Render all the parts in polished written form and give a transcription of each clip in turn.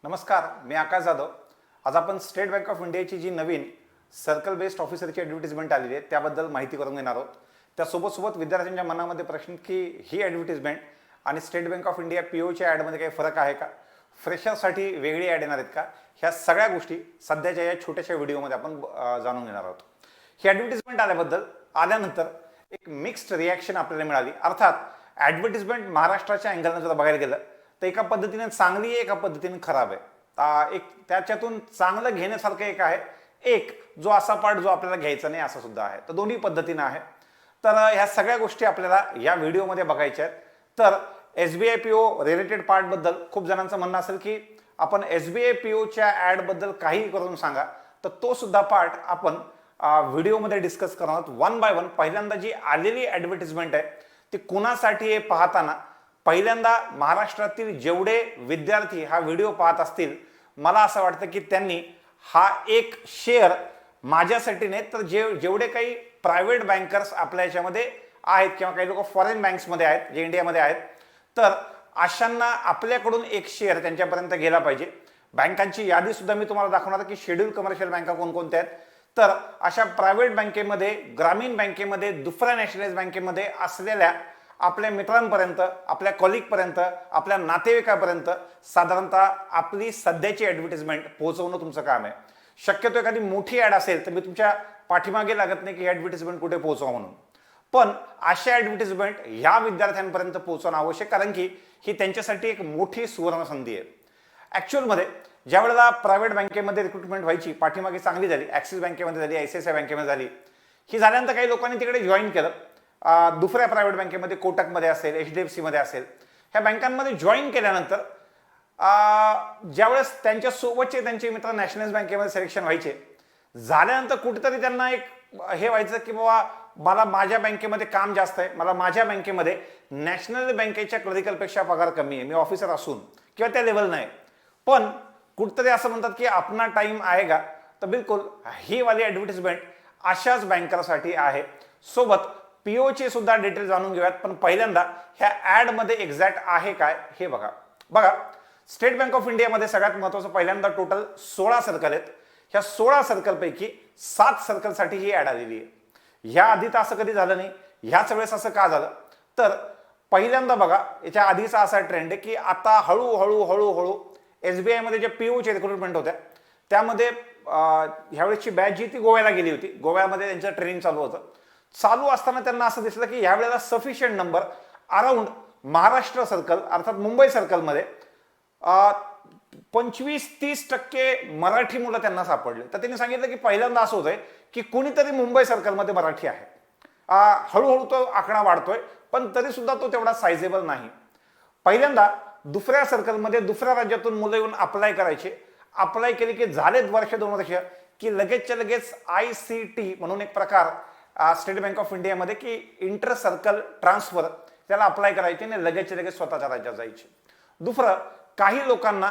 नमस्कार, मी आकाश जाधव. आज आपण स्टेट बँक ऑफ इंडियाची जी नवीन सर्कल बेस्ड ऑफिसरची ॲडव्हर्टिजमेंट आलेली आहे त्याबद्दल माहिती करून घेणार आहोत. त्यासोबत विद्यार्थ्यांच्या मनामध्ये प्रश्न की ही ॲडव्हर्टिजमेंट आणि स्टेट बँक ऑफ इंडिया पीओच्या ॲडमध्ये काही फरक आहे का, फ्रेशर्ससाठी वेगळी ॲड येणार आहेत का, ह्या सगळ्या गोष्टी सध्याच्या या छोट्याशा व्हिडिओमध्ये आपण जाणून घेणार आहोत. ही ॲडव्हर्टिजमेंट आल्यानंतर एक मिक्स्ड रिॲक्शन आपल्याला मिळाली. अर्थात ॲडव्हर्टिजमेंट महाराष्ट्राच्या अँगलनं जर बघायला गेलं तर एका पद्धतीने चांगली आहे, एका पद्धतीने खराब आहे. एक त्याच्यातून चांगलं घेण्यासारखं एक आहे, एक जो असा पार्ट जो आपल्याला घ्यायचा नाही असा सुद्धा आहे. तर दोन्ही पद्धतीनं आहे. तर ह्या सगळ्या गोष्टी आपल्याला या व्हिडिओमध्ये बघायच्या आहेत. तर SBI PO रिलेटेड पार्टबद्दल खूप जणांचं म्हणणं असेल की आपण SBI POच्या ॲडबद्दल काही करून सांगा, तर तो सुद्धा पार्ट आपण व्हिडिओमध्ये डिस्कस करणार आहोत वन बाय वन. पहिल्यांदा जी आलेली ॲडव्हर्टिजमेंट आहे ती कुणासाठी आहे पाहताना पहिल्यांदा महाराष्ट्रातील जेवढे विद्यार्थी हा व्हिडिओ पाहत असतील, मला असं वाटतं की त्यांनी हा एक शेअर माझ्यासाठी नाही तर जेवढे काही प्रायव्हेट बँकर्स आपल्या याच्यामध्ये आहेत किंवा काही लोक फॉरेन बँक्समध्ये आहेत जे इंडियामध्ये आहेत, तर अशांना आपल्याकडून एक शेअर त्यांच्यापर्यंत गेला पाहिजे. बँकांची यादी सुद्धा मी तुम्हाला दाखवणार की शेड्यूल कमर्शियल बँका कोणकोणत्या आहेत. तर अशा प्रायव्हेट बँकेमध्ये, ग्रामीण बँकेमध्ये, दुसऱ्या नॅशनलाइज बँकेमध्ये असलेल्या आपल्या मित्रांपर्यंत, आपल्या कॉलिगपर्यंत, आपल्या नातेवाईकापर्यंत साधारणतः आपली सध्याची ॲडव्हर्टिजमेंट पोहोचवणं तुमचं काम आहे. शक्यतो एखादी मोठी ॲड असेल तर मी तुमच्या पाठीमागे लागत नाही की ही ॲडव्हर्टिजमेंट कुठे पोहोचवा म्हणून, पण अशा ॲडव्हर्टिजमेंट ह्या विद्यार्थ्यांपर्यंत पोहोचवणं आवश्यक, कारण की ही त्यांच्यासाठी एक मोठी सुवर्ण संधी आहे. ॲक्च्युअलमध्ये ज्या वेळेला प्रायव्हेट बँकेमध्ये रिक्रुटमेंट व्हायची पाठीमागे चांगली झाली, ॲक्सिस बँकेमध्ये झाली, ICICI बँकेमध्ये झाली. ही झाल्यानंतर काही लोकांनी तिकडे जॉईन केलं. दुसऱ्या प्रायव्हेट बँकेमध्ये, कोटकमध्ये असेल, HDFC मध्ये असेल, ह्या बँकांमध्ये जॉईन केल्यानंतर ज्यावेळेस त्यांच्यासोबतचे त्यांचे मित्र नॅशनलाइज बँकेमध्ये सिलेक्शन व्हायचे, झाल्यानंतर कुठेतरी त्यांना एक हे व्हायचं की बाबा मला माझ्या बँकेमध्ये काम जास्त आहे, मला माझ्या बँकेमध्ये नॅशनल बँकेच्या क्लरिकलपेक्षा पगार कमी आहे, मी ऑफिसर असून किंवा त्या लेवल नाही, पण कुठेतरी असं म्हणतात की अपना टाइम आएगा. तर बिलकुल ही वाली ॲडव्हर्टिजमेंट अशाच बँकरसाठी आहे. सोबत पीओचे सुद्धा डिटेल जाणून घेऊयात, पण पहिल्यांदा ह्या ॲडमध्ये एक्झॅक्ट आहे काय हे बघा. स्टेट बँक ऑफ इंडियामध्ये सगळ्यात महत्त्वाचं पहिल्यांदा टोटल 16 सर्कल आहेत. ह्या 16 सर्कलपैकी 7 सर्कलसाठी ही ॲड आलेली आहे. ह्या आधी तर असं कधी झालं नाही, ह्याच वेळेस असं का झालं, तर पहिल्यांदा बघा याच्या आधीचा असा ट्रेंड आहे की आता हळूहळू SBI मध्ये ज्या पीओच्या रिक्रुटमेंट होत्या त्यामध्ये ह्यावेळेसची बॅच जी ती गोव्याला गेली होती. गोव्यामध्ये त्यांचं ट्रेनिंग चालू होतं. चालू असताना त्यांना असं दिसलं की ह्यावेळेला sufficient number around Maharashtra circle अर्थात मुंबई सर्कलमध्ये 25-30% मराठी मुलं त्यांना सापडले. तर त्यांनी सांगितलं की पहिल्यांदा असं होतंय की कुणीतरी मुंबई सर्कलमध्ये मराठी आहे. हळूहळू तो आकडा वाढतोय, पण तरी सुद्धा तो तेवढा सायझेबल नाही. पहिल्यांदा दुसऱ्या सर्कलमध्ये दुसऱ्या राज्यातून मुलं येऊन अप्लाय करायचे. अप्लाय केले की झालेत वर्ष 2 वर्ष की लगेचच्या लगेच ICT म्हणून एक प्रकार स्टेट बँक ऑफ इंडियामध्ये की इंटर सर्कल ट्रान्सफर, त्याला अप्लाय करायचे आणि लगेचच्या लगेच स्वतःच्या राज्यात जायचे. दुसरं, काही लोकांना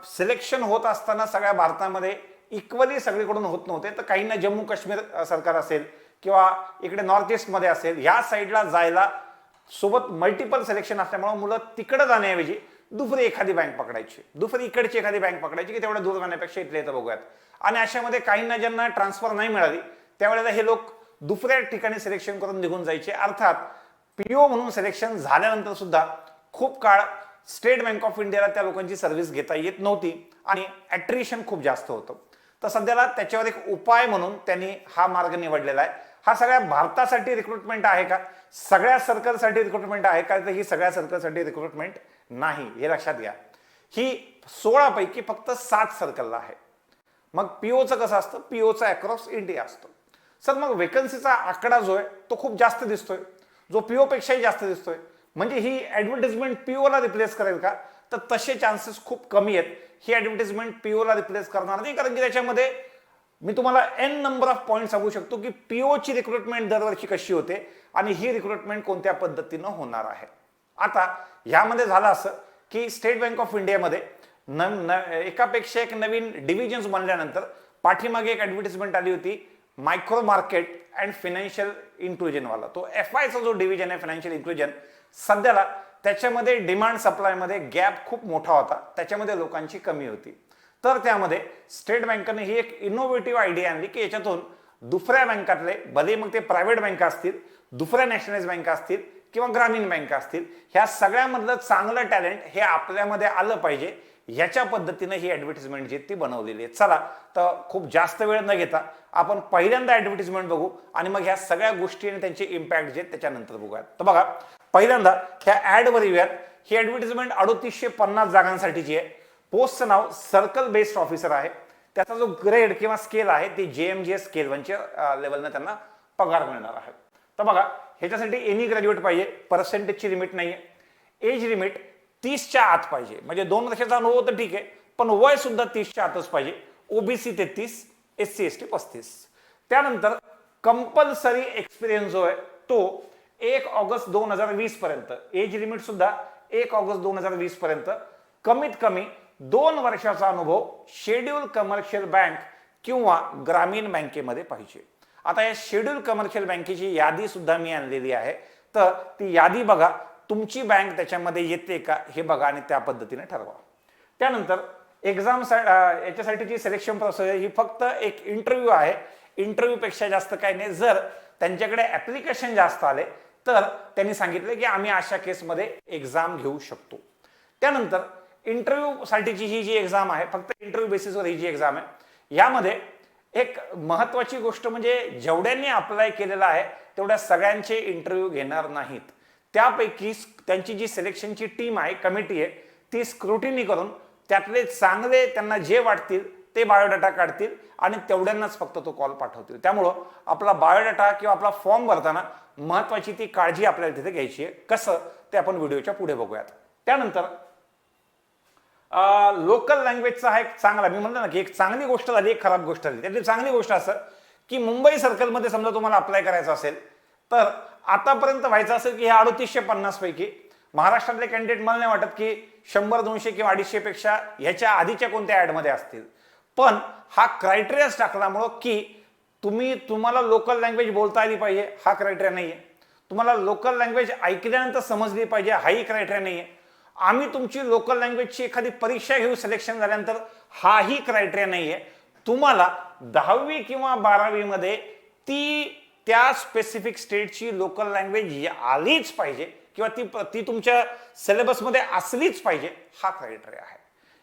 सिलेक्शन होत असताना सगळ्या भारतामध्ये इक्वली सगळीकडून होत नव्हते, तर काहींना जम्मू काश्मीर सरकार असेल किंवा इकडे नॉर्थ ईस्टमध्ये असेल ह्या साईडला जायला सोबत मल्टिपल सिलेक्शन असल्यामुळे मुलं तिकडे जाण्याऐवजी दुसरी एखादी बँक पकडायची, दुसरी इकडची एखादी बँक पकडायची की तेवढ्या दूर जाण्यापेक्षा इथले इथं बघूयात. आणि अशामध्ये काहींना ज्यांना ट्रान्सफर नाही मिळाली त्यावेळेला हे लोक दुसऱ्या ठिकाणी सिलेक्शन करून निघून जायचे. अर्थात पीओ म्हणून सिलेक्शन झाल्यानंतर सुद्धा खूप काळ स्टेट बँक ऑफ इंडियाला त्या लोकांची सर्व्हिस घेता येत नव्हती आणि ॲट्रिशन खूप जास्त होतं. तर सध्याला त्याच्यावर एक उपाय म्हणून त्यांनी हा मार्ग निवडलेला आहे. हा सगळ्या भारतासाठी रिक्रुटमेंट आहे का, सगळ्या सर्कलसाठी रिक्रुटमेंट आहे का, तर ही सगळ्या सर्कलसाठी रिक्रुटमेंट नाही, हे लक्षात घ्या. ही 16 पैकी फक्त 7 सर्कलला आहे. मग पीओचं कसं असतं, पीओचं अक्रॉस इंडिया असतं. सर मग वेकन्सीचा आकडा जो आहे तो खूप जास्त दिसतोय, जो पीओ पेक्षाही जास्त दिसतोय, म्हणजे ही ॲडव्हर्टिजमेंट पीओला रिप्लेस करेल का, तर तसे चान्सेस खूप कमी आहेत. ही ॲडव्हर्टिजमेंट पीओला रिप्लेस करणार नाही, कारण की त्याच्यामध्ये मी तुम्हाला n नंबर ऑफ पॉईंट सांगू शकतो की पीओची रिक्रुटमेंट दरवर्षी कशी होते आणि ही रिक्रुटमेंट कोणत्या पद्धतीनं होणार आहे. आता यामध्ये झालं असं की स्टेट बँक ऑफ इंडियामध्ये एकापेक्षा एक नवीन डिव्हिजन्स बनल्यानंतर पाठीमागे एक ॲडव्हर्टिजमेंट आली होती micro market and financial inclusion वाला. तो FIचा जो डिव्हिजन आहे फायनान्शियल इन्क्लुजन, सध्याला त्याच्यामध्ये डिमांड सप्लायमध्ये गॅप खूप मोठा होता, त्याच्यामध्ये लोकांची कमी होती. तर त्यामध्ये स्टेट बँकेने ही एक इनोव्हेटिव्ह आयडिया आणली की याच्यातून दुसऱ्या बँकातले, भले मग ते प्रायव्हेट बँका असतील, दुसऱ्या नॅशनलाइज बँका असतील किंवा ग्रामीण बँका असतील, ह्या सगळ्यामधलं चांगलं टॅलेंट हे आपल्यामध्ये आलं पाहिजे, याच्या पद्धतीने ही ऍडव्हर्टिजमेंट जी ती बनवलेली आहे. चला तर खूप जास्त वेळ न घेता आपण पहिल्यांदा ऍडव्हर्टिजमेंट बघू आणि मग ह्या सगळ्या गोष्टी आणि त्यांचे इम्पॅक्ट जे त्याच्यानंतर बघूयात. तर बघा, पहिल्यांदा ह्या ऍडवर येऊयात. ही ऍडव्हर्टिजमेंट 3850 जागांसाठीची आहे. पोस्टचं नाव सर्कल बेस्ड ऑफिसर आहे. त्याचा जो ग्रेड किंवा स्केल आहे ते JMGS स्केल 1च्या लेवलनं त्यांना पगार मिळणार आहे. तर बघा, ह्याच्यासाठी एनी ग्रॅज्युएट पाहिजे, पर्सेंटेजची लिमिट नाहीये, एज लिमिट 30च्या आत पाहिजे, म्हणजे 2 वर्षाचा अनुभव तर ठीक आहे, पण वय सुद्धा 30च्या आतच पाहिजे. OBC 33, SC ST 35. त्यानंतर कंपल्सरी एक्सपिरियन्स जो आहे तो 1 ऑगस्ट 2020 पर्यंत, एज लिमिट सुद्धा 1 ऑगस्ट 2020 पर्यंत, कमीत कमी 2 वर्षाचा अनुभव शेड्यूल कमर्शियल बँक किंवा ग्रामीण बँकेमध्ये पाहिजे. आता या शेड्यूल कमर्शियल बँकेची यादी सुद्धा मी आणलेली आहे, तर ती यादी बघा, तुमची बँक त्याच्यामध्ये येते का हे बघा आणि त्या पद्धतीने ठरवा. त्यानंतर एक्झाम याच्यासाठीची सिलेक्शन प्रोसेस ही फक्त एक इंटरव्ह्यू आहे. इंटरव्ह्यू पेक्षा जास्त काही नाही. जर त्यांच्याकडे ऍप्लिकेशन जास्त आले तर त्यांनी सांगितले की आम्ही अशा केसमध्ये एक्झाम घेऊ शकतो. त्यानंतर इंटरव्ह्यू साठीची ही जी एक्झाम आहे, फक्त इंटरव्ह्यू बेसिसवर ही जी एक्झाम आहे, यामध्ये एक महत्वाची गोष्ट म्हणजे जेवढ्यांनी अप्लाय केलेला आहे तेवढ्या सगळ्यांचे इंटरव्ह्यू घेणार नाहीत. त्यापैकी त्यांची जी सिलेक्शनची टीम आहे, कमिटी आहे, ती स्क्रुटिनी करून त्यातले चांगले त्यांना जे वाटतील ते बायोडाटा काढतील आणि तेवढ्यांनाच फक्त तो कॉल पाठवतील. त्यामुळं आपला बायोडाटा किंवा आपला फॉर्म भरताना महत्वाची ती काळजी आपल्याला तिथे घ्यायची आहे. कसं ते आपण व्हिडिओच्या पुढे बघूयात. त्यानंतर लोकल लँग्वेजचा हा एक चांगला, मी म्हणतो ना की एक चांगली गोष्ट झाली, एक खराब गोष्ट झाली. त्यातली चांगली गोष्ट असं की मुंबई सर्कलमध्ये समजा तुम्हाला अप्लाय करायचं असेल तर आतापर्यंत व्हायचं असेल की ह्या 3850 पैकी महाराष्ट्रातले कॅन्डिडेट मला नाही वाटत की 100, 200 किंवा 250 पेक्षा ह्याच्या आधीच्या कोणत्या ऍडमध्ये असतील. पण हा क्रायटेरियाच टाकल्यामुळं की तुम्हाला लोकल लँग्वेज बोलता आली पाहिजे हा क्रायटेरिया नाहीये, तुम्हाला लोकल लँग्वेज ऐकल्यानंतर समजली पाहिजे हाही क्रायटेरिया नाहीये, आम्ही तुमची लोकल लँग्वेजची एखादी परीक्षा घेऊ सिलेक्शन झाल्यानंतर हाही क्रायटेरिया नाहीये, तुम्हाला 10वी किंवा 12वी मध्ये त्या स्पेसिफिक स्टेटची लोकल लँग्वेज आलीच पाहिजे किंवा ती तुमच्या सिलेबसमध्ये असलीच पाहिजे हा क्रायटेरिया आहे.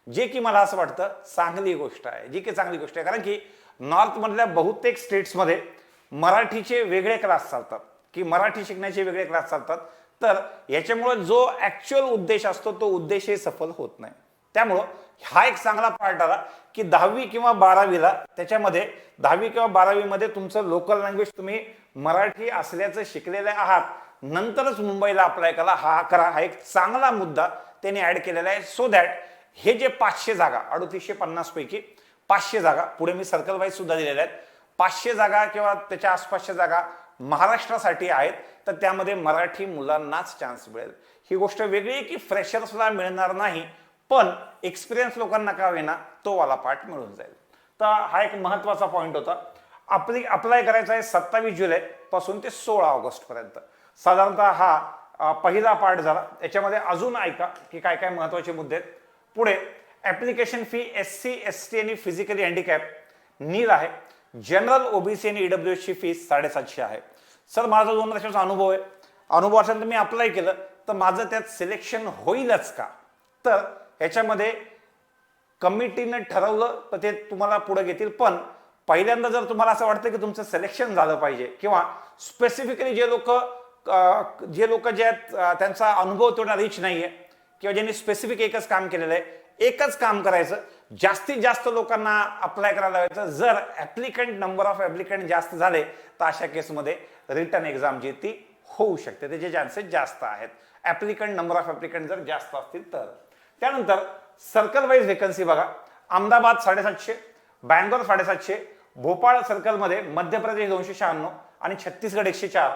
जे की मला असं वाटतं चांगली गोष्ट आहे, जी की चांगली गोष्ट आहे. कारण की नॉर्थ मधल्या बहुतेक स्टेट्समध्ये मराठीचे वेगळे क्लास चालतात की मराठी शिकण्याचे वेगळे क्लास चालतात, तर याच्यामुळे जो ऍक्च्युअल उद्देश असतो तो उद्देशही सफल होत नाही. त्यामुळं हा एक चांगला पार्ट आला की 10वी किंवा 12वीला त्याच्यामध्ये 10वी किंवा 12वी मध्ये तुमचं लोकल लँग्वेज तुम्ही मराठी असल्याचं शिकलेले आहात, नंतरच मुंबईला अप्लाय करा. हा एक चांगला मुद्दा त्यांनी ऍड केलेला आहे. सो दॅट हे जे 500 जागा 3850 पैकी 500 जागा, पुढे मी सर्कल वाईज सुद्धा दिलेल्या आहेत, 500 जागा किंवा त्याच्या आसपासच्या जागा महाराष्ट्रासाठी आहेत, तर त्यामध्ये मराठी मुलांनाच चान्स मिळेल. ही गोष्ट वेगळी आहे की फ्रेशर्सला मिळणार नाही, पण एक्सपिरियन्स लोकांना का होईना तो वाला पार्ट मिळून जाईल. तर हा एक महत्वाचा पॉईंट होता. अप्लाय करायचा आहे 27 जुलै पासून ते 16 ऑगस्ट पर्यंत. साधारणतः हा पहिला पार्ट झाला. याच्यामध्ये अजून ऐका की काय काय महत्वाचे मुद्दे आहेत. पुढे ऍप्लिकेशन फी SC ST आणि फिजिकली हँडिकॅप नील आहे. जनरल OBC आणि EWS ची फीस 750 आहे. सर माझा 2 वर्षाचा अनुभव आहे, अनुभव असेल तर मी अप्लाय केलं तर माझं त्यात सिलेक्शन होईलच का? तर ह्याच्यामध्ये कमिटीने ठरवलं तर ते तुम्हाला पुढे घेतील, पण पहिल्यांदा जर तुम्हाला असं वाटतं की तुमचं सिलेक्शन झालं पाहिजे किंवा स्पेसिफिकली जे लोक त्यांचा अनुभव तेवढा रिच नाहीये किंवा ज्यांनी स्पेसिफिक एकच काम केलेलं आहे, एकच काम करायचं, जास्तीत जास्त लोकांना अप्लाय करायला लावायचं. जर नंबर ऑफ ऍप्लिकंट जास्त झाले तर अशा केसमध्ये रिटर्न एक्झाम जी ती होऊ शकते, त्याचे चान्सेस जास्त आहेत. नंबर ऑफ ऍप्लिकंट जर जास्त असतील तर. त्यानंतर सर्कल वाईज वेकन्सी बघा. अहमदाबाद 750, बँगलोर 750, भोपाळ सर्कलमध्ये मध्य प्रदेश 296 आणि छत्तीसगड 104,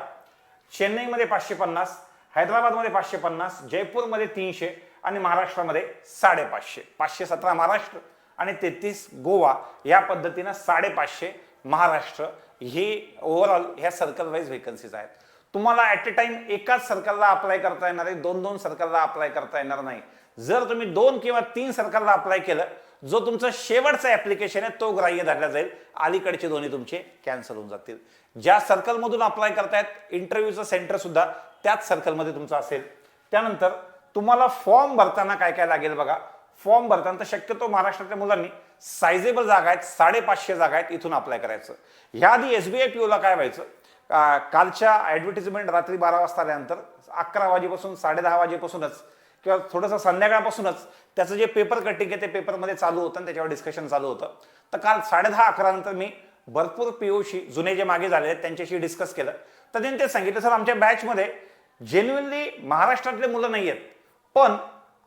चेन्नईमध्ये 550, हैदराबादमध्ये 550, जयपूरमध्ये 300 आणि महाराष्ट्रामध्ये 550. 517 महाराष्ट्र आणि 33 गोवा, या पद्धतीनं 550 महाराष्ट्र ही ओव्हरऑल ह्या सर्कल वाईज वेकन्सीज आहेत. तुम्हाला ऍट अ टाइम एकाच सर्कलला अप्लाय करता येणार आहे, दोन दोन सर्कलला अप्लाय करता येणार नाही. जर तुम्ही 2 किंवा 3 सर्कलला अप्लाय केलं, जो तुमचा शेवटचा ऍप्लिकेशन आहे तो ग्राह्य धरला जाईल, अलीकडचे दोन्ही तुमचे कॅन्सल होऊन जातील. ज्या सर्कलमधून अप्लाय करतायत इंटरव्ह्यूचं सेंटर सुद्धा त्याच सर्कलमध्ये तुमचं असेल. त्यानंतर तुम्हाला फॉर्म भरताना काय काय लागेल बघा. फॉर्म भरताना तर शक्यतो महाराष्ट्रातल्या मुलांनी सायझेबल जागा आहेत, 550 जागा आहेत, इथून अप्लाय करायचं. ह्या आधी SBI PO काय व्हायचं, कालच्या ऍडव्हर्टिजमेंट रात्री 12 वाजता आल्यानंतर 11 वाजेपासून 10:30 वाजेपासूनच किंवा थोडंसं संध्याकाळपासूनच त्याचं जे पेपर कटिंग आहे ते पेपरमध्ये चालू होतं आणि त्याच्यावर डिस्कशन चालू होतं. तर काल 10:30-11 नंतर मी भरपूर POशी जुने जे मागे झाले आहेत त्यांच्याशी डिस्कस केलं. तर त्यांनी ते सांगितलं, सर आमच्या बॅचमध्ये जेन्युइनली महाराष्ट्रातले मुलं नाही आहेत, पण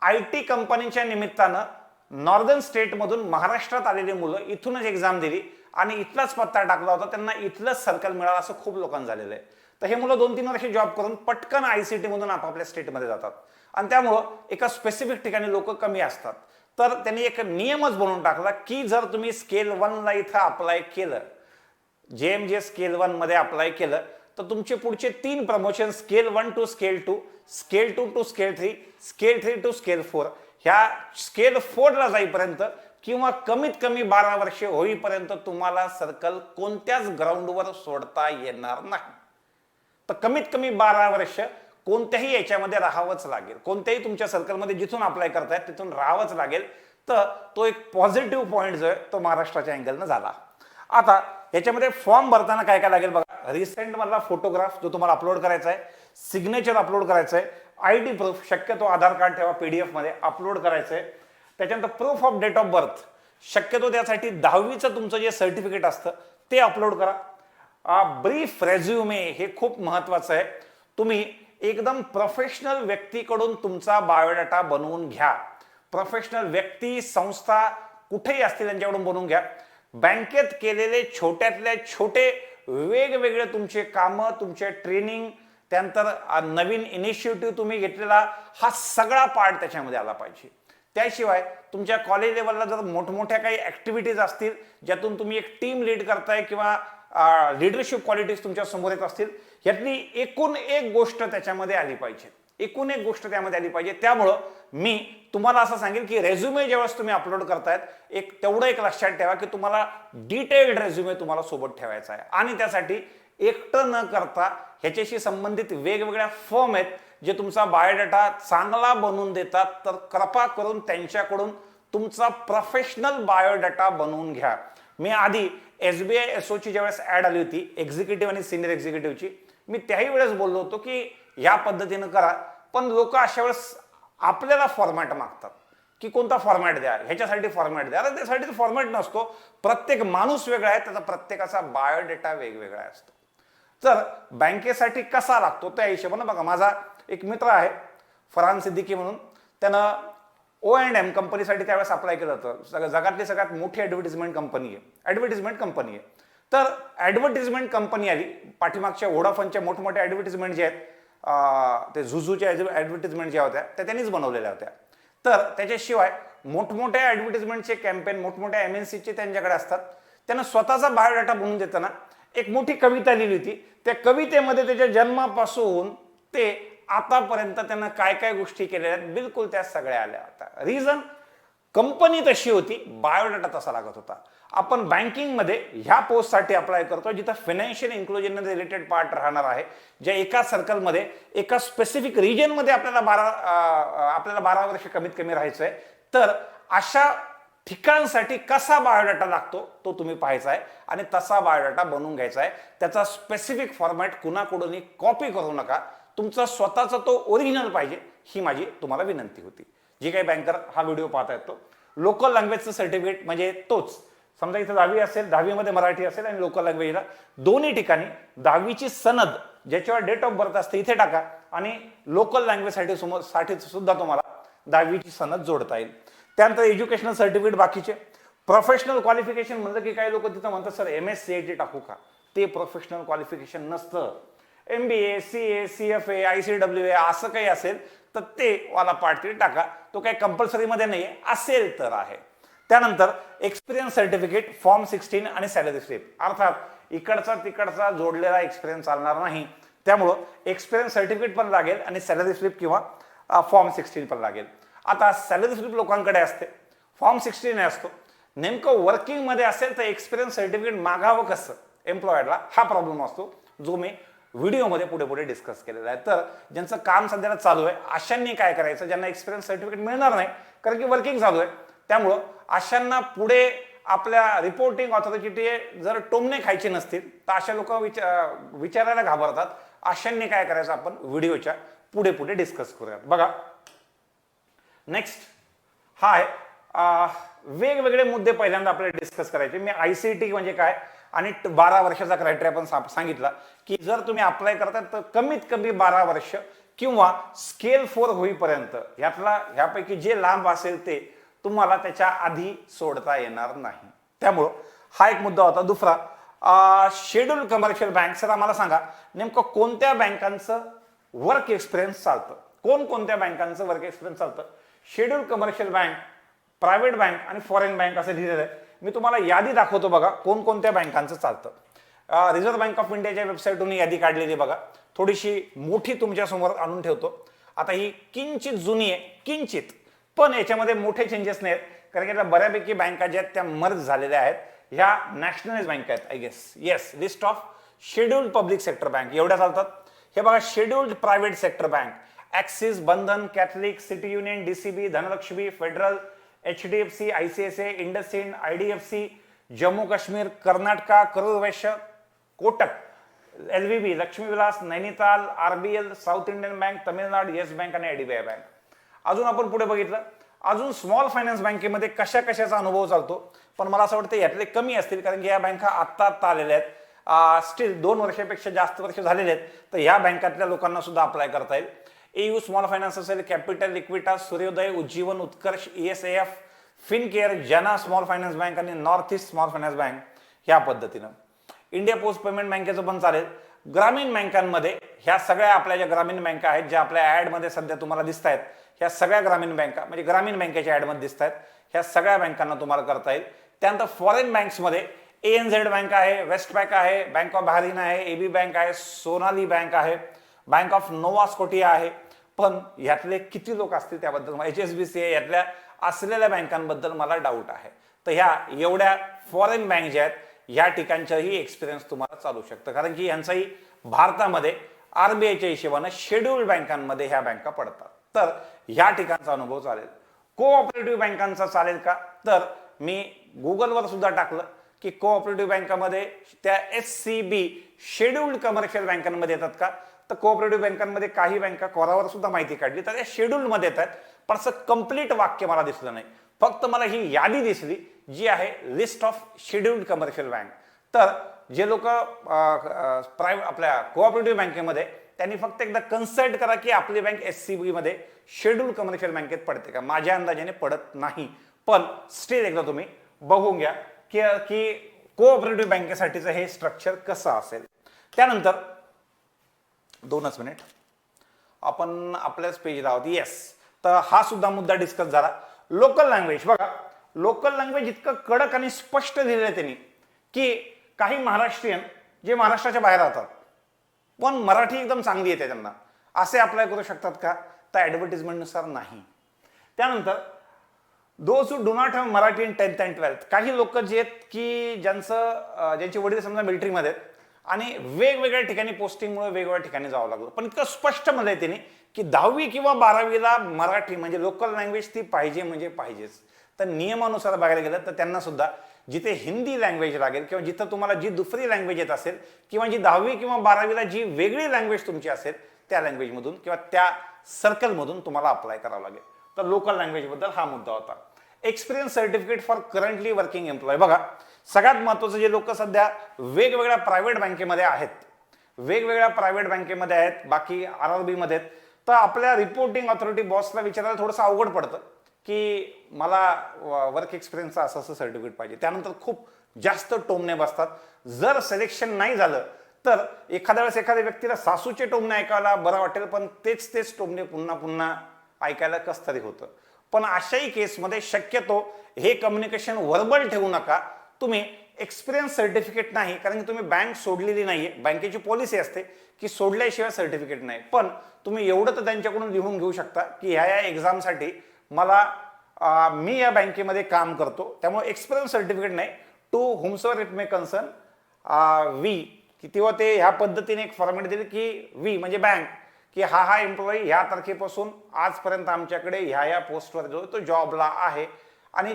IT कंपनीच्या निमित्तानं नॉर्दर्न स्टेटमधून महाराष्ट्रात आलेली मुलं इथूनच एक्झाम दिली आणि इथलाच पत्ता टाकला होता, त्यांना इथलंच सर्कल मिळालं असं खूप लोकांना झालेलं आहे. तर हे मुलं 2-3 वर्ष जॉब करून पटकन ICT मधून आपापल्या स्टेटमध्ये जातात आणि त्यामुळं एका स्पेसिफिक ठिकाणी लोक कमी असतात. तर त्यांनी एक नियमच बनवून टाकला की जर तुम्ही स्केल 1ला इथं अप्लाय केलं, JMJ स्केल 1 मध्ये अप्लाय केलं, तर तुमचे पुढचे 3 promotion scale 1 to scale 2, scale 2 to scale 3, scale 3 to scale 4, ह्या स्केल 4ला जाईपर्यंत किंवा कमीत कमी 12 वर्षे होईपर्यंत तुम्हाला सर्कल कोणत्याच ग्राउंडवर सोडता येणार नाही. तर कमीत कमी 12 वर्ष कोणत्याही याच्यामध्ये राहावंच लागेल. कोणत्याही तुमच्या सर्कलमध्ये जिथून अप्लाय करतायत तिथून राहावंच लागेल. तर तो एक पॉझिटिव्ह पॉईंट जो आहे तो महाराष्ट्राच्या अँगलनं झाला. आता याच्यामध्ये फॉर्म भरताना काय काय लागेल बघा. रिसेंट मधला फोटोग्राफ जो तुम्हाला अपलोड करायचा आहे, सिग्नेचर अपलोड करायचं आहे, ID प्रूफ शक्यतो आधार कार्ड ठेवा PDF मध्ये अपलोड करायचं आहे. त्याच्यानंतर proof of date of birth शक्यतो त्यासाठी 10वीचं तुमचं जे सर्टिफिकेट असतं ते अपलोड करा. ब्रीफ रेझ्युमे हे खूप महत्वाचं आहे. तुम्ही एकदम प्रोफेशनल व्यक्तीकडून तुमचा बायोडाटा बनवून घ्या. प्रोफेशनल व्यक्ती संस्था कुठेही असतील त्यांच्याकडून बनवून घ्या. बँकेत केलेले छोट्यातल्या छोटे वेगवेगळे तुमचे कामं, तुमचे ट्रेनिंग, त्यानंतर नवीन इनिशिएटिव्ह तुम्ही घेतलेला हा सगळा पार्ट त्याच्यामध्ये आला पाहिजे. त्याशिवाय तुमच्या कॉलेज लेवलला जर मोठमोठ्या काही ऍक्टिव्हिटीज असतील ज्यातून तुम्ही एक टीम लीड करताय किंवा लिडरशिप क्वालिटीज तुमच्या समोर येत असतील, यातली एकूण एक गोष्ट त्याच्यामध्ये आली पाहिजे. एकूण एक गोष्ट त्यामध्ये आली पाहिजे. त्यामुळं मी तुम्हाला असं सांगेल की रेझ्युमे ज्यावेळेस तुम्ही अपलोड करतायत तेवढं एक लक्षात ठेवा की तुम्हाला डिटेल्ड रेझ्युमे तुम्हाला सोबत ठेवायचा आहे आणि त्यासाठी एकटं न करता ह्याच्याशी संबंधित वेगवेगळ्या फर्म आहेत जे तुमचा बायोडाटा चांगला बनवून देतात. तर कृपा करून त्यांच्याकडून तुमचा प्रोफेशनल बायोडाटा बनवून घ्या. मी आधी SBI SOची ज्यावेळेस ऍड आली होती एक्झिक्युटिव्ह आणि सिनियर एक्झिक्युटिव्हची, मी त्याही वेळेस बोललो होतो की या पद्धतीनं करा. पण लोक अशा वेळेस आपल्याला फॉर्मॅट मागतात की कोणता फॉर्मॅट द्या, ह्याच्यासाठी फॉर्मॅट द्या. अरे त्यासाठी फॉर्मॅट नसतो. प्रत्येक माणूस वेगळा आहे, त्याचा प्रत्येकाचा बायोडेटा वेगवेगळा असतो. तर बँकेसाठी कसा लागतो त्या हिशोबानं बघा. माझा एक मित्र आहे फरहान सिद्दीकी म्हणून, त्यानं O&M कंपनीसाठी त्यावेळेस अप्लाय केलं होतं. जगातली सगळ्यात मोठी ऍडव्हर्टिजमेंट कंपनी आहे. तर ऍडव्हर्टिजमेंट कंपनी आली. पाठीमागच्या वोडाफोनच्या मोठमोठ्या ऍडव्हर्टिजमेंट जे आहेत ते झुझूच्या ऍडव्हर्टिजमेंट ज्या होत्या त्या त्यांनीच बनवलेल्या होत्या. तर त्याच्याशिवाय मोठमोठ्या ऍडव्हर्टिजमेंटचे कॅम्पेन मोठमोठ्या MNCचे त्यांच्याकडे असतात. त्यांना स्वतःचा बायोडाटा बनवून देताना एक मोठी कविता लिहिली होती. त्या कवितेमध्ये त्याच्या जन्मापासून ते आतापर्यंत त्यांना काय काय गोष्टी केलेल्या आहेत बिलकुल त्या सगळ्या आल्या. आता रिझन कंपनी तशी होती, बायोडाटा तसा लागत होता. आपण बँकिंगमध्ये ह्या पोस्टसाठी अप्लाय करतो जिथं फायनान्शियल इन्क्लुजन रिलेटेड पार्ट राहणार आहे, ज्या एका सर्कलमध्ये एका स्पेसिफिक रिजनमध्ये आपल्याला 12 वर्ष कमीत कमी राहायचंय. तर अशा ठिकाणसाठी कसा बायोडाटा लागतो तो तुम्ही पाहायचा आहे आणि तसा बायोडाटा बनवून घ्यायचा आहे. त्याचा स्पेसिफिक फॉर्मॅट कुणाकडूनही कॉपी करू नका. तुमचा स्वतःचा तो ओरिजिनल पाहिजे, ही माझी तुम्हाला विनंती होती. जे काही बँकर हा व्हिडिओ पाहतायत तो लोकल लँग्वेजचं सर्टिफिकेट म्हणजे तोच. समजा इथं 10वी असेल, 10वीमध्ये मराठी असेल आणि लोकल लँग्वेजला दोन्ही ठिकाणी 10वीची सनद ज्याच्यावर डेट ऑफ बर्थ असते इथे टाका आणि लोकल लँग्वेजसाठी सुद्धा तुम्हाला 10वीची सनद जोडता येईल. त्यानंतर एज्युकेशनल सर्टिफिकेट बाकीचे. प्रोफेशनल क्वालिफिकेशन म्हणलं की काही लोक तिथं म्हणतात सर MSCIT टाकू का? ते प्रोफेशनल क्वालिफिकेशन नसतं. MBA, CA, CFA, ICWA असं काही असेल तर ते वाला पार्ट तरी टाका. तो काही कंपल्सरी मध्ये नाही असेल तर आहे. त्यानंतर एक्सपिरियन्स सर्टिफिकेट, फॉर्म 16 आणि सॅलरी स्लिप. अर्थात इकडचा तिकडचा जोडलेला एक्सपिरियन्स चालणार नाही. त्यामुळं एक्सपिरियन्स सर्टिफिकेट पण लागेल आणि सॅलरी स्लिप किंवा फॉर्म 16 पण लागेल. आता सॅलरी स्लिप लोकांकडे असते, फॉर्म 16 असतो. नेमकं वर्किंगमध्ये असेल तर एक्सपिरियन्स सर्टिफिकेट मागावं कसं एम्प्लॉयरला, हा प्रॉब्लेम असतो, जो मी व्हिडिओमध्ये पुढे पुढे डिस्कस केलेला आहे. तर ज्यांचं काम सध्याला चालू आहे अशांनी काय करायचं, ज्यांना एक्सपिरियन्स सर्टिफिकेट मिळणार नाही कारण की वर्किंग चालू आहे, त्यामुळं अशांना पुढे आपल्या रिपोर्टिंग ऑथॉरिटी जर टोमणे खायचे नसतील तर अशा लोक विचारायला घाबरतात. अशांनी काय करायचं आपण व्हिडिओच्या पुढे पुढे डिस्कस करूयात. बघा नेक्स्ट हा आहे वेगवेगळे मुद्दे पहिल्यांदा आपल्याला डिस्कस करायचे. मी ICT म्हणजे काय आणि 12 वर्षाचा क्रायटेरिया पण सांगितला की जर तुम्ही अप्लाय करता तर कमीत कमी 12 वर्ष किंवा स्केल 4 होईपर्यंत ह्यापैकी जे लांब असेल ते तुम्हाला त्याच्या आधी सोडता येणार नाही. त्यामुळं हा एक मुद्दा होता. दुसरा शेड्यूल कमर्शियल बँक. सर आम्हाला सांगा नेमकं कोणत्या बँकांचं वर्क एक्सपिरियन्स चालतं, कोणत्या बँकांचं वर्क एक्सपिरियन्स चालतं. Schedule commercial bank, private bank आणि फॉरेन बँक असं लिहिलेलं आहे. मी तुम्हाला यादी दाखवतो बघा कोणत्या बँकांचं चालतं. रिझर्व्ह बँक ऑफ इंडियाच्या वेबसाईटवरून यादी काढलेली बघा, थोडीशी मोठी तुमच्या समोर आणून ठेवतो. आता ही किंचित जुनी आहे, किंचित, पण याच्यामध्ये मोठे चेंजेस नाहीत कारण की बऱ्यापैकी बँका ज्या आहेत त्या मर्ज झालेल्या आहेत. ह्या नॅशनलाइज बँक आहेत I guess. Yes, list of scheduled public sector bank एवढ्या चालतात. हे बघा scheduled private sector bank, Axis, Bandhan, Catholic, City Union, DCB, Dhanlaxmi, Federal, HDFC, ICICI, IndusInd, IDFC, Jammu Kashmir, Karnataka, Karur Vysya, Kotak, LVB, Lakshmi Vilas, Nainital, RBL, South Indian bank, Tamil Nadu, yes bank आणि IDBI bank. अजून आपण पुढे बघितलं अजून स्मॉल फायनान्स बँकेमध्ये कशाचा अनुभव चालतो, पण मला असं वाटतं यातले कमी असतील कारण की या बँका आत्ता आलेल्या आहेत. स्टील 2 वर्षापेक्षा जास्त वर्ष झालेले आहेत, तर या बँकातल्या लोकांना सुद्धा अप्लाय करता येईल. EU स्मॉल फायनान्स असेल, कॅपिटल, इक्विटास, सूर्योदय, उज्जीवन, उत्कर्ष, ESAF, फिनकेअर, जना स्मॉल फायनान्स बँक आणि north east small finance bank ह्या पद्धतीनं. इंडिया पोस्ट पेमेंट बँकेचं पण चालेल. ग्रामीण बँकांमध्ये ह्या सगळ्या आपल्या ज्या ग्रामीण बँका आहेत ज्या आपल्या ऍडमध्ये सध्या तुम्हाला दिसत आहेत, ह्या सगळ्या ग्रामीण बँका म्हणजे ग्रामीण बँकेच्या ऍडमध्ये दिसत आहेत, ह्या सगळ्या बँकांना तुम्हाला करता येईल. त्यानंतर फॉरेन बँक्समध्ये ANZ बँक आहे, वेस्ट बँक आहे, बँक ऑफ बहारीन आहे, AB बँक आहे, सोनाली बँक आहे, बँक ऑफ नोवा स्कोटिया आहे. पण यातले किती लोक असतील त्याबद्दल HSBC आहे, यातल्या असलेल्या बँकांबद्दल मला डाऊट आहे. तर ह्या एवढ्या फॉरेन बँक ज्या आहेत या ठिकाणचाही एक्सपिरियन्स तुम्हाला चालू शकतं कारण की यांचाही भारतामध्ये RBIच्या हिशोबाने शेड्यूल्ड बँकांमध्ये ह्या बँका पडतात. तर ह्या ठिकाणचा अनुभव चालेल. कोऑपरेटिव्ह बँकांचा चालेल का, तर मी गुगलवर सुद्धा टाकलं की कोऑपरेटिव्ह बँकामध्ये त्या SCB शेड्यूल्ड कमर्शियल बँकांमध्ये येतात का, तर कोऑपरेटिव्ह बँकांमध्ये काही बँका कोरावर सुद्धा माहिती काढली तर या शेड्यूल्ड मध्ये येतात. पण असं कंप्लीट वाक्य मला दिसलं नाही, फक्त मला ही यादी दिसली जी आहे list of scheduled commercial bank. तर जे लोक आपल्या कोऑपरेटिव्ह बँकेमध्ये त्यांनी फक्त एकदा कन्सल्ट करा की आपली बँक SCB मध्ये शेड्यूल्ड कमर्शियल बँकेत पडते का. माझ्या अंदाजाने पडत नाही, पण स्टील एकदा तुम्ही बघून घ्या की कोऑपरेटिव्ह बँकेसाठीचं हे स्ट्रक्चर कसं असेल. त्यानंतर 2 मिनिट आपण आपल्याच पेजला आहोत. येस, तर हा सुद्धा मुद्दा डिस्कस झाला. Local language. बघा लोकल लँग्वेज इतकं कडक आणि स्पष्ट लिहिलं आहे त्यांनी की काही महाराष्ट्रीयन जे महाराष्ट्राच्या बाहेर राहतात पण मराठी एकदम चांगली येते त्यांना असे अप्लाय करू शकतात का, तर ॲडव्हर्टिजमेंटनुसार नाही. त्यानंतर those who do not have Marathi in 10th and 12th. काही लोक जे आहेत की ज्यांचे वडील समजा मिलिटरीमध्ये आहेत आणि वेगवेगळ्या ठिकाणी पोस्टिंगमुळे वेगवेगळ्या ठिकाणी जावं लागलं, पण इतकं स्पष्ट म्हणलंय त्यांनी की 10वी किंवा 12वीला मराठी म्हणजे लोकल लँग्वेज ती पाहिजे म्हणजे पाहिजेच. तर नियमानुसार बघायला गेलं तर त्यांना सुद्धा जिथे हिंदी लँग्वेज लागेल किंवा जिथं तुम्हाला जी दुसरी लँग्वेज येत असेल किंवा जी 10वी किंवा 12वीला जी वेगळी लँग्वेज तुमची असेल त्या लँग्वेजमधून किंवा त्या सर्कलमधून तुम्हाला अप्लाय करावं लागेल. तर लोकल लँग्वेज बद्दल हा मुद्दा होता. Experience certificate for currently working employ. बघा सगळ्यात महत्त्वाचं जे लोक सध्या वेगवेगळ्या प्रायव्हेट बँकेमध्ये आहेत, बाकी RRB मध्ये आहेत, तर आपल्या रिपोर्टिंग ऑथॉरिटी बॉसला विचारायला थोडंसं अवघड पडतं की मला वर्क एक्सपिरियन्सचं असं सर्टिफिकेट पाहिजे. त्यानंतर खूप जास्त टोमणे बसतात. जर सिलेक्शन नाही झालं तर एखाद्या वेळेस एखाद्या व्यक्तीला सासूचे टोमणे ऐकायला बरं वाटेल, पण तेच टोमणे पुन्हा पुन्हा ऐकायला कस तरी होतं. पण अशाही केसमध्ये शक्यतो हे कम्युनिकेशन व्हर्बल ठेवू नका, तुम्ही एक्सपिरियन्स सर्टिफिकेट नाही, कारण की तुम्ही बँक सोडलेली नाहीये. बँकेची पॉलिसी असते की सोडल्याशिवाय सर्टिफिकेट नाही, पण तुम्ही एवढं तर त्यांच्याकडून लिहून घेऊ शकता की ह्या एक्झामसाठी मला मी या बँकेमध्ये काम करतो, त्यामुळे एक्सपिरियन्स सर्टिफिकेट नाही. To whomsoever it may concern वी, की तेव्हा ते ह्या पद्धतीने एक फॉर्मॅट दिले की वी म्हणजे बँक, की हा एम्प्लॉई ह्या तारखेपासून आजपर्यंत आमच्याकडे ह्या पोस्टवर जो तो जॉबला आहे, आणि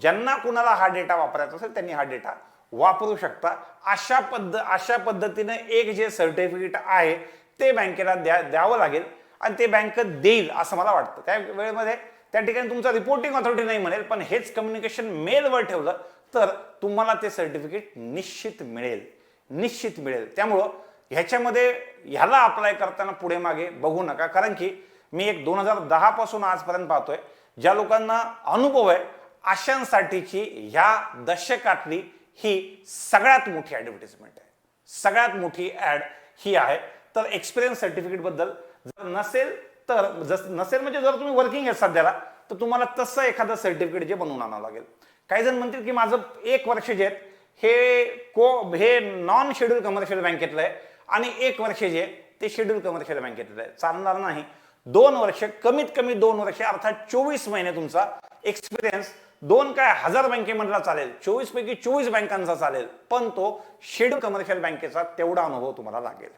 ज्यांना कुणाला हा डेटा वापरायचा असेल त्यांनी हा डेटा वापरू शकता. अशा पद्धतीने एक जे सर्टिफिकेट आहे ते बँकेला द्यावं लागेल, आणि ते बँक देईल असं मला वाटतं. त्या वेळेमध्ये त्या ठिकाणी तुमचा रिपोर्टिंग ऑथॉरिटी नाही म्हणेल, पण हेच कम्युनिकेशन मेलवर ठेवलं तर तुम्हाला ते सर्टिफिकेट निश्चित मिळेल. त्यामुळं ह्याच्यामध्ये ह्याला अप्लाय करताना पुढे मागे बघू नका, कारण की मी एक 2010 पासून आजपर्यंत पाहतोय ज्या लोकांना अनुभव आहे अशांसाठीची ह्या दशकातली ही सगळ्यात मोठी ऍडव्हर्टिजमेंट आहे, सगळ्यात मोठी ऍड ही आहे. तर एक्सपिरियन्स सर्टिफिकेट बद्दल जर नसेल म्हणजे जर तुम्ही वर्किंग आहे सध्याला, तर तुम्हाला तसं एखादं सर्टिफिकेट जे बनवून आणावं लागेल. काही जण म्हणतील की माझं 1 वर्ष जे हे नॉन शेड्यूल कमर्शियल बँकेतलं आहे आणि 1 वर्ष जे ते शेड्यूल कमर्शियल बँकेतलं आहे. चालणार नाही. 2 वर्ष, कमीत कमी 2 वर्ष अर्थात 24 महिने तुमचा एक्सपिरियन्स 2 काय 1000 बँकेमधला चालेल, 24 पैकी 24 बँकांचा चालेल, पण तो शेड्यूल कमर्शियल बँकेचा तेवढा अनुभव तुम्हाला लागेल.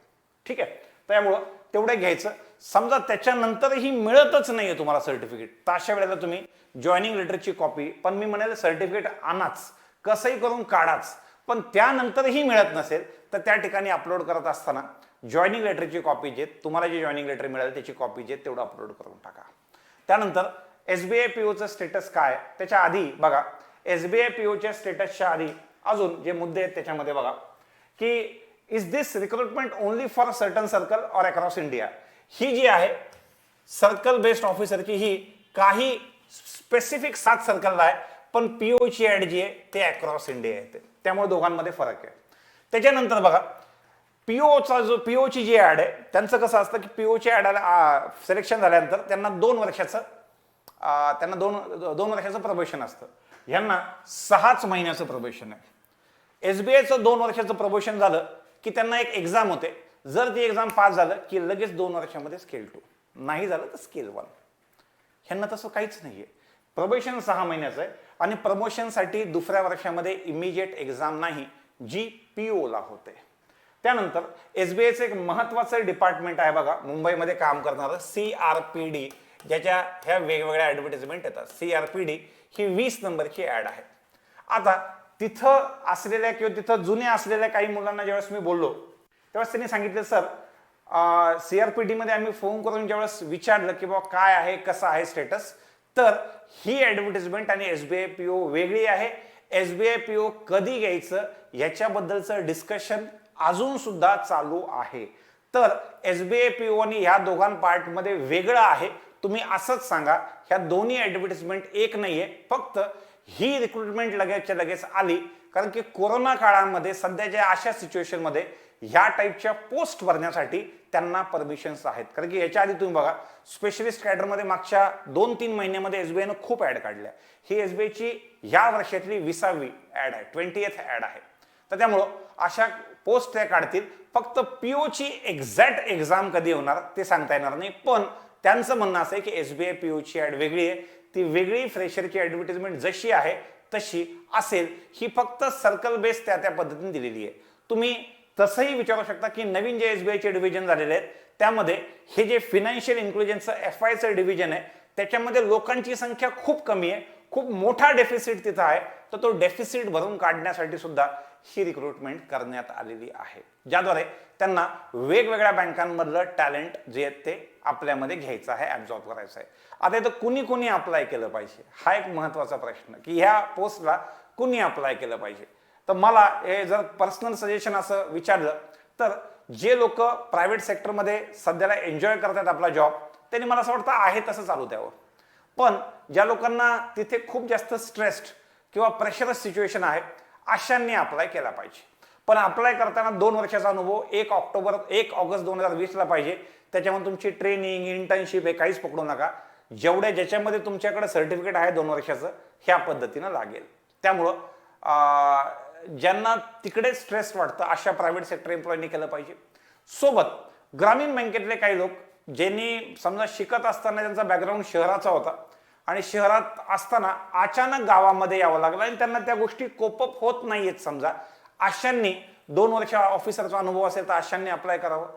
ठीक आहे, त्यामुळं तेवढं घ्यायचं. समजा त्याच्यानंतरही मिळतच नाहीये तुम्हाला सर्टिफिकेट, तर अशा वेळेला तुम्ही जॉईनिंग लेटरची कॉपी, पण मी म्हणेल सर्टिफिकेट आणाच, कसंही करून काढाच, पण त्यानंतरही मिळत नसेल तर त्या ठिकाणी अपलोड करत असताना जॉईनिंग लेटरची कॉपी जे तुम्हाला जे जॉईनिंग लेटर मिळेल त्याची कॉपी जे तेवढं अपलोड करून टाका. त्यानंतर एसबीआय पीओचं स्टेटस काय, त्याच्या आधी बघा, एसबीआय पीओच्या स्टेटसच्या आधी अजून जे मुद्दे आहेत त्याच्यामध्ये बघा की is this recruitment only for certain circle और अक्रॉस इंडिया. ही जी आहे सर्कल बेस्ड ऑफिसरची ही काही स्पेसिफिक 7 सर्कलला आहे, पण पीओची ऍड जी आहे ते अक्रॉस इंडिया येते, त्यामुळे दोघांमध्ये फरक आहे. त्याच्यानंतर बघा पीओची जी ऍड आहे त्यांचं कसं असतं की पीओची ऍड सिलेक्शन झाल्यानंतर त्यांना 2 वर्षाचं प्रमोशन असतं. यांना 6 महिन्याचं प्रमोशन आहे. एसबीआयचं 2 वर्षाचं प्रमोशन झालं की त्यांना एक एक्झाम होते, जर ती एक्झाम पास झालं की लगेच 2 वर्षामध्ये स्केल 2, नाही झालं तर स्केल 1. ह्यांना तसं काहीच नाहीये. प्रमोशन 6 महिन्याचं आहे आणि प्रमोशनसाठी दुसऱ्या वर्षामध्ये इमिजिएट एक्झाम नाही जी पीओला होते. त्यानंतर एसबीआयचं एक महत्वाचं डिपार्टमेंट आहे बघा मुंबईमध्ये काम करणारं CRPD, ज्याच्या ह्या वेगवेगळ्या ऍडव्हर्टाइजमेंट येतात. CRPD ही 20 नंबरची ऍड आहे. आता तिथं असलेल्या किंवा तिथं जुन्या असलेल्या काही मुलांना ज्यावेळेस मी बोललो त्यावेळेस त्यांनी सांगितलं, सर CRPD मध्ये आम्ही फोन करून ज्यावेळेस विचारलं की बाबा काय आहे कसं आहे स्टेटस, तर ही ऍडव्हर्टाइजमेंट आणि एसबीआय पीओ वेगळी आहे. एसबीआय पीओ कधी घ्यायचं याच्याबद्दलचं डिस्कशन अजून सुद्धा चालू आहे. तर एसबीआय पीओ आणि ह्या दोघां पार्टमध्ये वेगळं आहे. तुम्ही असंच सांगा ह्या दोन्ही ऍडव्हर्टाइजमेंट एक नाहीये, फक्त ही रिक्रुटमेंट लगेचच्या लगेच आली कारण की कोरोना काळामध्ये सध्याच्या अशा सिच्युएशन मध्ये ह्या टाईपच्या पोस्ट भरण्यासाठी त्यांना परमिशन्स आहेत. कारण की याच्या आधी तुम्ही बघा स्पेशलिस्ट कॅडरमध्ये मागच्या 2-3 महिन्यामध्ये एसबीआयनं खूप ऍड काढल्या. ही एसबीआयची या वर्षातली 20वी ऍड आहे, 20th ऍड आहे. तर त्यामुळं अशा पोस्ट त्या काढतील. फक्त पीओची एक्झॅक्ट एक्झाम कधी होणार ते सांगता येणार नाही, पण त्यांचं म्हणणं असं आहे की एसबीआय पीओची ऍड वेगळी आहे, ती वेगळी फ्रेशरची ऍडव्हर्टाइजमेंट जशी आहे तशी असेल. ही फक्त सर्कल बेस त्या पद्धतीने दिलेली आहे. तुम्ही तसंही विचारू शकता की नवीन जे एसबीआयचे डिव्हिजन झालेले आहेत त्यामध्ये हे जे फायनान्शियल इन्क्लुजनचं FIचं डिव्हिजन आहे त्याच्यामध्ये लोकांची संख्या खूप कमी आहे, खूप मोठा डेफिसिट तिथं आहे. तर तो डेफिसिट भरून काढण्यासाठी सुद्धा ही रिक्रुटमेंट करण्यात आलेली आहे, ज्याद्वारे त्यांना वेगवेगळ्या बँकांमधलं टॅलेंट जे आहेत ते आपल्यामध्ये घ्यायचं आहे, ऍब्झॉर्ब करायचं आहे. आता इथं कुणी अप्लाय केलं पाहिजे हा एक महत्वाचा प्रश्न की ह्या पोस्टला कुणी अप्लाय केलं पाहिजे. तर मला हे जर पर्सनल सजेशन असं विचारलं तर जे लोक प्रायव्हेट सेक्टरमध्ये सध्याला एन्जॉय करतात आपला जॉब त्यांनी मला असं वाटतं आहे तसं चालू द्यावं. पण ज्या लोकांना तिथे खूप जास्त स्ट्रेस्ड किंवा प्रेशरस सिच्युएशन आहे अशांनी अप्लाय केला पाहिजे. पण अप्लाय करताना 2 वर्षाचा अनुभव 1 ऑगस्ट 2020 ला पाहिजे. त्याच्यामध्ये तुमची ट्रेनिंग इंटर्नशिप हे काहीच पकडू नका. ज्याच्यामध्ये तुमच्याकडे सर्टिफिकेट आहे 2 वर्षाचं ह्या पद्धतीनं लागेल. त्यामुळं ज्यांना तिकडे स्ट्रेस वाटतं अशा प्रायव्हेट सेक्टर एम्प्लॉयनी केलं पाहिजे. सोबत ग्रामीण बँकेतले काही लोक ज्यांनी समजा शिकत असताना त्यांचा बॅकग्राऊंड शहराचा होता आणि शहरात असताना अचानक गावामध्ये यावं लागलं आणि त्यांना त्या गोष्टी कोपअप होत नाहीयेत, समजा अशांनी 2 वर्ष ऑफिसरचा अनुभव असेल तर अशांनी अप्लाय करावं.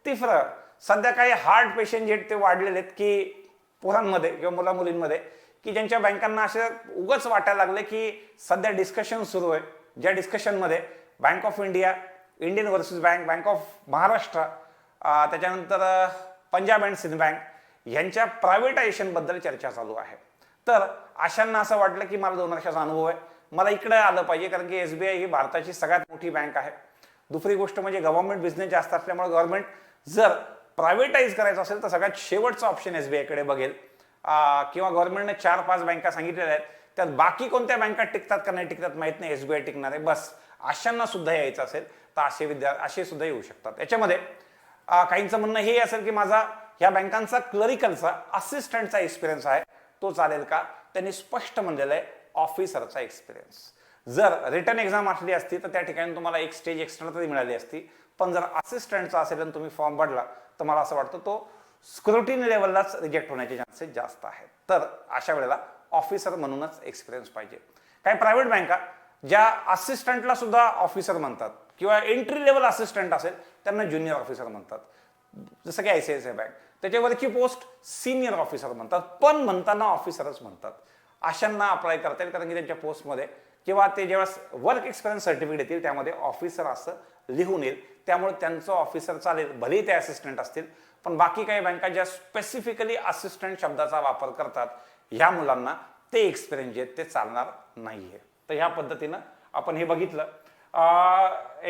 तिसरं, सध्या काही हार्ट पेशंट जे ते वाढलेले आहेत की पोरांमध्ये किंवा मुला मुलींमध्ये की ज्यांच्या बँकांना असं उगाच वाटायला लागले की सध्या डिस्कशन सुरू आहे, ज्या डिस्कशनमध्ये bank of India, Indian versus bank, bank of Maharashtra, त्याच्यानंतर पंजाब अँड सिंध बँक यांच्या प्रायव्हेटायझेशन बद्दल चर्चा चालू आहे. तर अशांना असं वाटलं की मला 2 वर्षाचा अनुभव आहे, मला इकडे आलं पाहिजे, कारण की SBI ही भारताची सगळ्यात मोठी बँक आहे. दुसरी गोष्ट म्हणजे गव्हर्नमेंट बिझनेस जास्त असल्यामुळे गव्हर्नमेंट जर प्रायव्हेटाईज करायचं असेल तर सगळ्यात शेवटचा ऑप्शन SBI कडे बघेल. किंवा गव्हर्नमेंटने 4-5 बँका सांगितलेल्या आहेत, त्यात बाकी कोणत्या बँका टिकतात का नाही टिकतात माहित नाही, SBI टिकणार आहे बस. अशांना सुद्धा यायचं असेल तर असे सुद्धा येऊ शकतात. याच्यामध्ये काहींचं म्हणणं हे असेल की माझा ह्या बँकांचा क्लरिकलचा असिस्टंटचा एक्सपिरियन्स आहे, तो चालेल का? त्यांनी स्पष्ट म्हणलेलं आहे ऑफिसरचा एक्सपिरियन्स. जर रिटर्न एक्झाम असली असती तर त्या ठिकाणी तुम्हाला एक स्टेज एक्स्ट्रा तरी मिळाली असती, पण जर असिस्टंटचा असेल आणि तुम्ही फॉर्म भरला तर मला असं वाटतं तो स्क्रुटिनी लेवललाच रिजेक्ट होण्याचे चान्सेस जास्त आहेत. तर अशा वेळेला ऑफिसर म्हणूनच एक्सपिरियन्स पाहिजे. काही प्रायव्हेट बँका ज्या असिस्टंटला सुद्धा ऑफिसर म्हणतात किंवा एंट्री लेवल असिस्टंट असेल त्यांना ज्युनियर ऑफिसर म्हणतात, जसं की ICICI बँक, त्याच्यावरची पोस्ट सिनियर ऑफिसर म्हणतात, पण म्हणताना ऑफिसरच म्हणतात. अशांना अप्लाय करता येईल, कारण की त्यांच्या पोस्टमध्ये किंवा ते जेव्हा वर्क एक्सपिरियन्स सर्टिफिकेट येतील त्यामध्ये ऑफिसर असं लिहून येईल, त्यामुळे त्यांचं ऑफिसर चालेल, भलेही ते असिस्टंट असतील. पण बाकी काही बँका ज्या स्पेसिफिकली असिस्टंट शब्दाचा वापर करतात ह्या मुलांना ते एक्सपिरियन्स जे ते चालणार नाहीये. तर ह्या पद्धतीनं आपण हे बघितलं.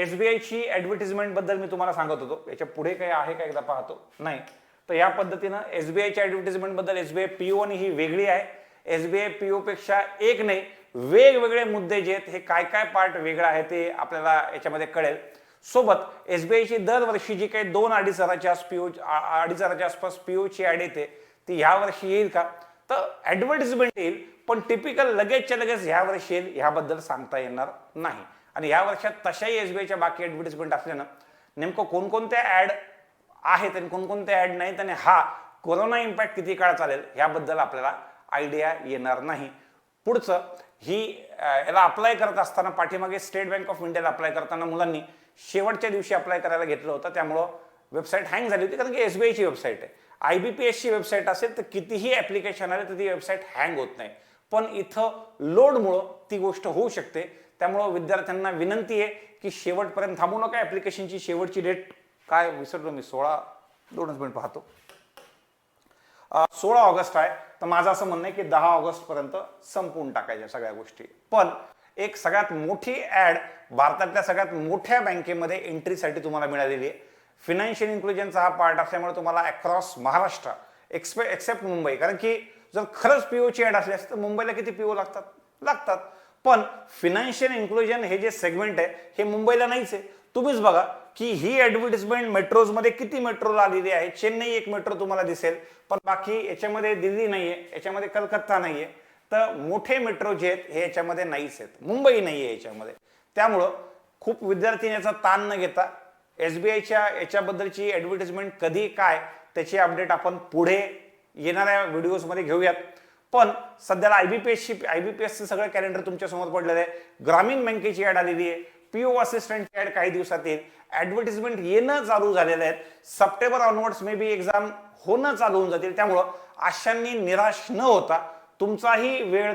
SBI ची ऍडव्हर्टिजमेंट बद्दल मी तुम्हाला सांगत होतो, याच्या पुढे काही आहे का एकदा पाहतो, नाही. तर या पद्धतीनं SBI च्या ऍडव्हर्टिजमेंट बद्दल SBI PO आणि ही वेगळी आहे. SBI PO पेक्षा एक नाही, वेगवेगळे मुद्दे जे आहेत हे काय काय पार्ट वेगळा आहे ते आपल्याला याच्यामध्ये कळेल. सोबत SBI ची दरवर्षी जी काही 2-2.5 आसपास PO ची ऍड येते ती ह्या वर्षी येईल का? तर ऍडव्हर्टिजमेंट येईल, पण टिपिकल लगेचच्या लगेच ह्या वर्षी येईल ह्याबद्दल सांगता येणार नाही. आणि ह्या वर्षात तशाही SBI च्या बाकी ऍडव्हर्टिजमेंट असल्यानं नेमकं कोणकोणत्या ऍड आहेत आणि कोणकोणत्या ऍड नाहीत आणि हा कोरोना इम्पॅक्ट किती काळ चालेल ह्याबद्दल आपल्याला आयडिया येणार नाही. पुढचं ही याला अप्लाय करत असताना पाठीमागे स्टेट बँक ऑफ इंडियाला अप्लाय करताना मुलांनी शेवटच्या दिवशी अप्लाय करायला घेतलं होतं, त्यामुळं वेबसाईट हँग झाली होती, कारण की SBI ची वेबसाईट आहे. IBPS ची वेबसाईट असेल तर कितीही ऍप्लिकेशन आले तर ती वेबसाईट हँग होत नाही, पण इथं लोडमुळं ती गोष्ट होऊ शकते. त्यामुळं विद्यार्थ्यांना विनंती आहे की शेवटपर्यंत थांबू नका. ऍप्लिकेशनची शेवटची डेट काय विसरलो मी, 2 मिनिट पाहतो, 16 ऑगस्ट आहे. तर माझं असं म्हणणं आहे की 10 ऑगस्ट पर्यंत संपवून टाकायच्या सगळ्या गोष्टी. पण एक सगळ्यात मोठी ऍड भारतातल्या सगळ्यात मोठ्या बँकेमध्ये एंट्रीसाठी तुम्हाला मिळालेली आहे. फिनान्शियल इन्क्लुजनचा हा पार्ट असल्यामुळे तुम्हाला अक्रॉस महाराष्ट्र एक्सेप्ट मुंबई, कारण की जर खरंच PO ची ऍड असली असती तर मुंबईला किती PO लागतात, पण फिनान्शियल इन्क्लुजन हे जे सेगमेंट आहे हे मुंबईला नाहीच आहे. तुम्हीच बघा की ही ऍडव्हर्टिजमेंट मेट्रोज मध्ये किती मेट्रोला आलेली आहे. चेन्नई एक मेट्रो तुम्हाला दिसेल, पण बाकी याच्यामध्ये दिल्ली नाहीये, याच्यामध्ये कलकत्ता नाहीये. तर मोठे मेट्रो जे आहेत हे याच्यामध्ये नाहीच आहेत, मुंबई नाहीये याच्यामध्ये. त्यामुळं खूप विद्यार्थी याचा ताण न घेता SBI च्या याच्याबद्दलची ऍडव्हर्टिजमेंट कधी काय त्याची अपडेट आपण पुढे येणाऱ्या व्हिडिओजमध्ये घेऊयात. पण सध्याला IBPSचं सगळं कॅलेंडर तुमच्या समोर पडलेलं आहे. ग्रामीण बँकेची ऍड आलेली आहे, PO असिस्टंटची ऍड काही दिवसात येईल, ऍडव्हर्टिजमेंट येणं चालू झालेलं आहे. September onwards may be exam होणं चालू होऊन जातील. त्यामुळं अशांनी निराश न होता तुमचाही वेळ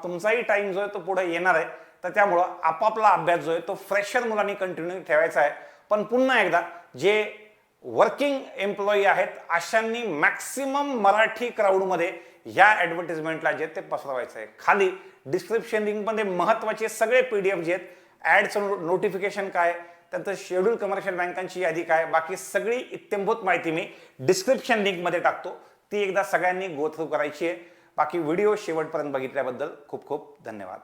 तुमचाही टाइम जो आहे तो पुढे येणार आहे. तर त्यामुळं आपापला अभ्यास जो आहे तो फ्रेशर मुलांनी कंटिन्यू ठेवायचा आहे. पण पुन्हा एकदा जे वर्किंग एम्प्लॉई आहेत अशांनी मॅक्सिमम मराठी क्राऊडमध्ये ह्या ऍडव्हर्टिजमेंटला जे ते पसरवायचं आहे. खाली डिस्क्रिप्शन लिंकमध्ये महत्त्वाचे सगळे PDF जे आहेत, ऍडचं नोटिफिकेशन काय, त्यानंतर शेड्यूल कमर्शियल बँकांची यादी काय, बाकी सगळी इत्थंभूत माहिती मी डिस्क्रिप्शन लिंकमध्ये टाकतो. ती एकदा सगळ्यांनी गो थ्रू करायची आहे. बाकी व्हिडिओ शेवटपर्यंत बघितल्याबद्दल खूप खूप धन्यवाद.